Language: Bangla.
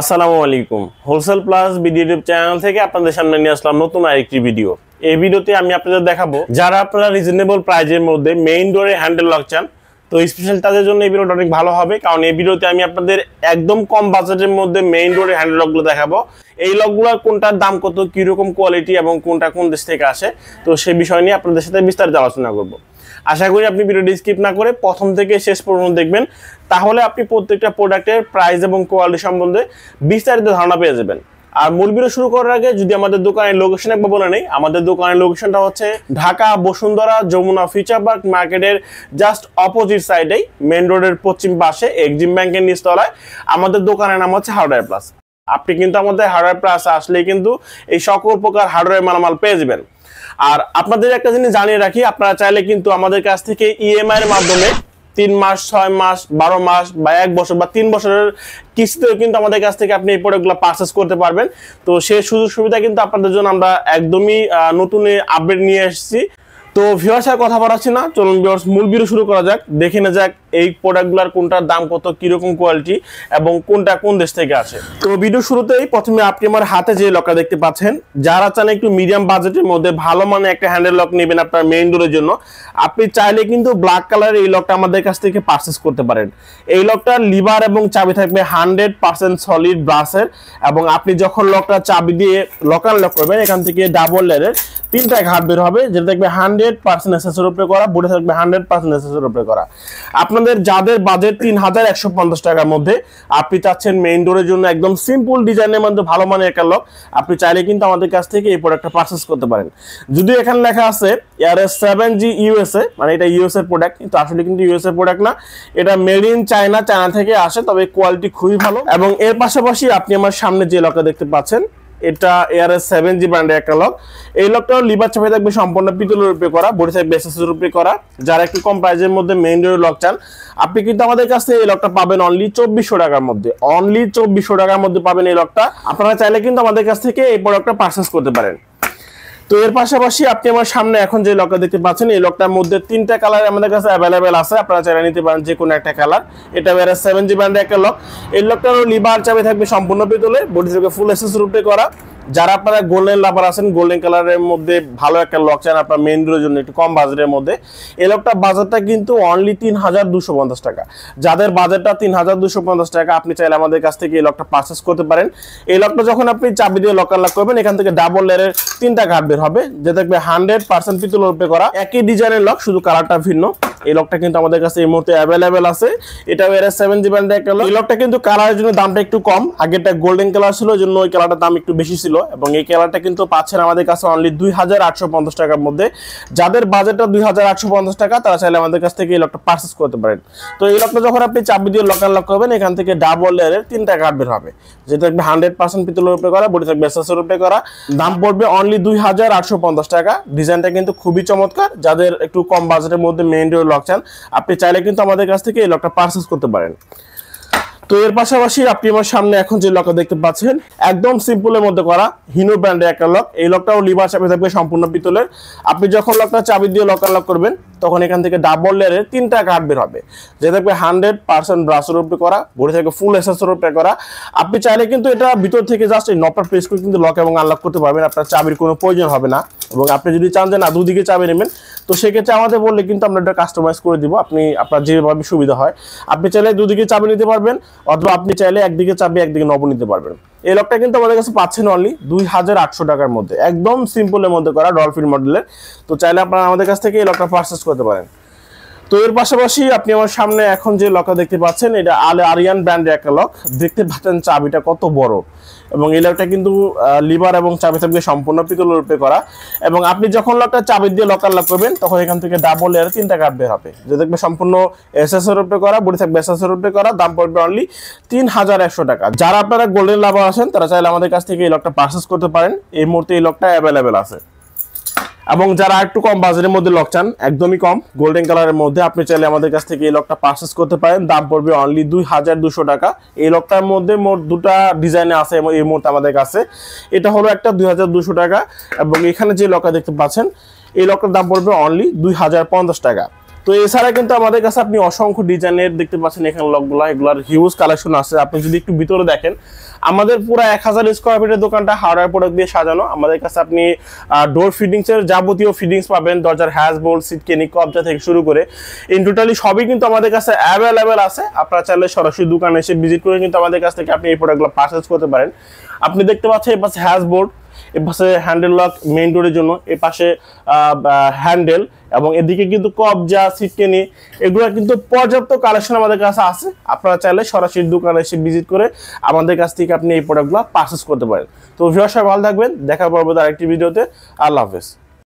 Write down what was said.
আসসালামু আলাইকুম। Wholesale plus video YouTube channel থেকে আপনাদের সামনে নিয়ে আসলাম নতুন আরেকটি ভিডিও। এই ভিডিওতে আমি আপনাদের দেখাবো যারা আপনারা রিজনেবল প্রাইজের মধ্যে মেইন ডোরে হ্যান্ডেল লক চান, তো স্পেশাল তাদের জন্য এই ভিডিওটা অনেক ভালো হবে, কারণ এই ভিডিওতে আমি আপনাদের একদম কম বাজেটের মধ্যে মেইন ডোরে হ্যান্ডেল লকগুলো দেখাবো। এই লকগুলোর কোনটার দাম কত, কিরকম কোয়ালিটি এবং কোনটা কোন দেশ থেকে আসে, তো সেই বিষয় নিয়ে আপনাদের সাথে বিস্তারিত আলোচনা করবো। আশা করি আপনি ভিডিওটি স্কিপ না করে প্রথম থেকে শেষ পর্যন্ত দেখবেন, তাহলে আপনি প্রত্যেকটা প্রোডাক্টের প্রাইস এবং কোয়ালিটি সম্বন্ধে বিস্তারিত ধারণা পেয়ে যাবেন। আর মূল ভিডিও শুরু করার আগে যদি আমাদের দোকানের লোকেশন একবার বলে নেই, আমাদের দোকানের লোকেশনটা হচ্ছে ঢাকা বসুন্ধরা যমুনা ফিউচার পার্ক মার্কেটের জাস্ট অপোজিট সাইডেই মেন রোডের পশ্চিম পাশে এক্সিম ব্যাংকের নিচতলায় আমাদের দোকানের নাম হচ্ছে হার্ডওয়্যার প্লাস। আপনি কিন্তু আমাদের হার্ডওয়্যার প্লাস আসলেই কিন্তু এই সকল প্রকার হার্ডওয়্যার মালামাল পেয়ে যাবেন। আর আপনাদের একটা জিনিস জানিয়ে রাখি, আপনারা চাইলে কিন্তু আমাদের কাছ থেকে ইএমআই এর মাধ্যমে 3 মাস, 6 মাস, 12 মাস বা 1 বছর বা 3 বছরের কিস্তিতেও কিন্তু আমাদের কাছ থেকে আপনি এই প্রোডাক্টগুলো পারচেস করতে পারবেন। তো সেই সুযোগ সুবিধা কিন্তু আপনাদের জন্য আমরা একদমই নতুন আপডেট নিয়ে এসেছি। তো ভিউয়ার্স আর কথা বাড়াচ্ছি না, চলুন ভিউয়ার্স মূল ভিডিও শুরু করা যাক। দেখে না যাক এই প্রোডাক্টগুলোর কোনটার দাম কত, কিরকম কোয়ালিটি এবং কোনটা কোন দেশ থেকে আসে। তো ভিডিও শুরুতেই প্রথমে আপনি আমার হাতে যে লকটা দেখতে পাচ্ছেন, যারা চান একটু মিডিয়াম বাজেটের মধ্যে ভালো মানে একটা হ্যান্ডেল লক নেবেন আপনার মেইন ডোরের জন্য, আপনি চাইলে কিন্তু ব্ল্যাক কালারের এই লকটা আমাদের কাছ থেকে পারচেস করতে পারেন। এই লকটার লিভার এবং চাবি থাকবে 100% সলিড ব্রাসের, এবং আপনি যখন লকটা চাবি দিয়ে লক আনলক করবেন, এখান থেকে ডাবল লেয়ারের 3টা ঘাট বের হবে, যেটা থাকবে 100% এসএসের উপরে করা, বোর্ডে থাকবে 100% এসএসের উপরে করা। আপনাদের যাদের বাজেট 3150 টাকার মধ্যে, আপনি চাচ্ছেন মেইন ডোরের জন্য একদম সিম্পল ডিজাইনের মধ্যে ভালো মানের একটা লক, আপনি চাইলে কিন্তু আমাদের কাছ থেকে এই প্রোডাক্টটা পারচেস করতে পারেন। যদিও এখানে লেখা আছে ARS7G USA, মানে এটা ইউএসএ প্রোডাক্ট, কিন্তু আসলে কিন্তু ইউএসএ প্রোডাক্ট না, এটা মেড ইন চায়না থেকে আসে, তবে কোয়ালিটি খুবই ভালো। এবং এর পাশাপাশি আপনি আমার সামনে যে লকটা দেখতে পাচ্ছেন, এটা ARS7G ব্র্যান্ডের একটা লক। এই লকটাও লিভার চাবি থাকবে সম্পূর্ণ পিতলের উপরে করা, বডি থাকবে এসএসের উপরে করা। যারা একটু কম প্রাইসের মধ্যে মেইন ডোরের লক চান, আপনি কিন্তু আমাদের কাছ থেকে এই লকটা পাবেন অনলি 2400 টাকার মধ্যে। অনলি 2400 টাকার মধ্যে পাবেন এই লকটা। আপনারা চাইলে কিন্তু আমাদের কাছ থেকে এই প্রোডাক্টটা পারচেস করতে পারেন। তো এর পাশাপাশি আপনি আমার সামনে এখন যে লকটা দেখতে পাচ্ছেন, এই লকটার মধ্যে 3টা কালার আমাদের কাছে অ্যাভেলেবেল আছে, আপনারা চাইলে নিতে পারেন যে কোনো একটা কালার। এটা ARS7G ব্র্যান্ডের একটা লক। এই লকটারও লিভার চাবি থাকবে সম্পূর্ণ পিতলের, বডি থাকবে ফুল এসএসের উপরে করা। যারা আপনারা গোল্ডেন লাভার আছেন, গোল্ডেন কালারের মধ্যে ভালো একটা লক চান আপনার মেইন ডোরের জন্য একটু কম বাজেটের মধ্যে, এই লকটার বাজারটা কিন্তু অনলি 3250 টাকা। যাদের বাজেটটা 3250 টাকা, আপনি চাইলে আমাদের কাছ থেকে এই লকটা পারচেস করতে পারেন। এই লকটা যখন আপনি চাবি দিয়ে লক আনলক করবেন, এখান থেকে ডাবল লেয়ারের 3টা ঘাট বের হবে, যে থাকবে 100% পিতলের উপরে করা, একই ডিজাইনের লক, শুধু কালারটা ভিন্ন। এই লকটা কিন্তু আমাদের কাছে এই মুহূর্তে অ্যাভেলেবেল আছে। এটা ARS7G ব্র্যান্ডের একটা লক। এই লকটা কিন্তু কালারের জন্য দামটা একটু কম, আগেরটা গোল্ডেন কালার ছিল, এই জন্য ওই কালারটার দাম একটু বেশি ছিল, এবং এই কালারটা কিন্তু পাচ্ছেন আমাদের কাছে অনলি 2850 টাকার মধ্যে। যাদের বাজেটটা 2850 টাকা, তারা চাইলে আমাদের কাছ থেকে এই লকটা পারচেস করতে পারেন। তো এই লকটা যখন আপনি চাবি দিয়ে লক আনলক করবেন, এখান থেকে ডাবল লেয়ারের 3টা ঘাট বের হবে, যেটা থাকবে 100% পিতলের উপরে করা, বডি থাকবে এসএসের উপরে করা। দাম পড়বে অনলি 2850 টাকা। ডিজাইনটা কিন্তু খুবই চমৎকার। যাদের একটু কম বাজেটের মধ্যে মেইন ডোর লক চান, আপনি চাইলে কিন্তু আমাদের কাছ থেকে এই লকটা পারচেস করতে পারেন। তো এর পাশাপাশি আপনি আমার সামনে এখন যে লকটা দেখতে পাচ্ছেন, একদম সিম্পলের মধ্যে করা হিনো ব্র্যান্ডের একটা লক। এই লকটাও লিভার চাবি থাকবে সম্পূর্ণ পিতলের। আপনি যখন লকটা চাবি দিয়ে লক আনলক করবেন, তখন এখান থেকে ডাবল লেয়ারের 3টা ঘাট বের হবে, যে থাকবে 100% ব্রাসের উপরে করা, বডি থাকবে ফুল এসএসের উপরে করা। আপনি চাইলে কিন্তু এটা ভিতর থেকে জাস্ট এই নবটা প্রেস করে কিন্তু লক এবং আনলক করতে পারবেন, আপনার চাবির কোনো প্রয়োজন হবে না। এবং আপনি যদি চান যে না দুদিকে চাবি নেবেন, তো সেক্ষেত্রে আমাদের বললে কিন্তু আমরা এটা কাস্টমাইজ করে দিব, আপনি আপনার যেভাবে সুবিধা হয়। আপনি চাইলে দুদিকে চাবি নিতে পারবেন, অথবা আপনি চাইলে একদিকে চাবি একদিকে নব নিতে পারবেন। এই লকটা কিন্তু আমাদের কাছে পাচ্ছেন অনলি 2800 টাকার মধ্যে, একদম সিম্পলের মধ্যে করা, ডলফিন মডেলের। তো চাইলে আপনারা আমাদের কাছ থেকে এই লকটা পারচেস করতে পারেন। তো এর পাশাপাশি আপনি আমার সামনে এখন যে লকটা দেখতে পাচ্ছেন, এটা আরিয়ান ব্র্যান্ডের একটা লক। দেখতে পাচ্ছেন চাবিটা কত বড়, এবং এই লকটা কিন্তু লিভার এবং চাবি থাকবে সম্পূর্ণ পিতলের উপরে করা। এবং আপনি যখন লকটা চাবি দিয়ে লক আনলক করবেন, তখন এখান থেকে ডাবল লেয়ারে 3টা ঘাট বের হবে, যে দেখবে সম্পূর্ণ এসএসের উপরে করা, বডি থাকবে এসএসের উপরে করা। দাম পড়বে অনলি 3100 টাকা। যারা আপনারা গোল্ডেন লাভার আছেন, তারা চাইলে আমাদের কাছ থেকে এই লকটা পারচেস করতে পারেন। এই মুহূর্তে এই লকটা অ্যাভেলেবেল আছে। এবং যারা একটু কম বাজেটের মধ্যে লক চান, একদমই কম গোল্ডেন কালারের মধ্যে, আপনি চাইলে আমাদের কাছ থেকে এই লকটা পারচেস করতে পারেন। দাম পড়বে অনলি 2200 টাকা। এই লকটার মধ্যে মোট 2টা ডিজাইনে আছে এই মুহূর্তে আমাদের কাছে। এটা হলো একটা 2200 টাকা, এবং এখানে যে লকটা দেখতে পাচ্ছেন, এই লকটার দাম পড়বে অনলি 2050 টাকা। তো এছাড়া কিন্তু আমাদের কাছে আপনি অসংখ্য ডিজাইনের দেখতে পাচ্ছেন এখানে লকগুলো, এগুলার হিউজ কালেকশন আছে। আপনি যদি একটু ভিতরে দেখেন, আমাদের পুরো 1000 স্কোয়ার ফিটের দোকানটা হার্ডওয়্যার প্রোডাক্ট দিয়ে সাজানো। আমাদের কাছে আপনি ডোর ফিটিংসের যাবতীয় ফিটিংস পাবেন, দরজার হ্যাজ বোল্ট, সিট কেনি, কবজা থেকে শুরু করে ইন টোটালি সবই কিন্তু আমাদের কাছে অ্যাভেলেবেল আছে। আপনারা চাইলে সরাসরি দোকানে এসে ভিজিট করে কিন্তু আমাদের কাছ থেকে আপনি এই প্রোডাক্টগুলো পারচেজ করতে পারেন। আপনি দেখতে পাচ্ছেন এই পাশে হ্যাজ বোর্ড, এ পাশে হ্যান্ডেল লক মেইন ডোরের জন্য, এ পাশে হ্যান্ডেল, এবং এদিকে কিন্তু কবজা, সিটকেনি, এগুলো কিন্তু পর্যাপ্ত কালেকশন আমাদের কাছে আছে। আপনারা চাইলে সরাসরি দোকানে এসে ভিজিট করে আমাদের কাছ থেকে আপনি এই প্রোডাক্টগুলো পারচেজ করতে পারেন। তো ভিউয়ার্স সবাই ভালো থাকবেন, দেখা পরবর্তী আরেকটি ভিডিওতে। আল্লাহ হাফেজ।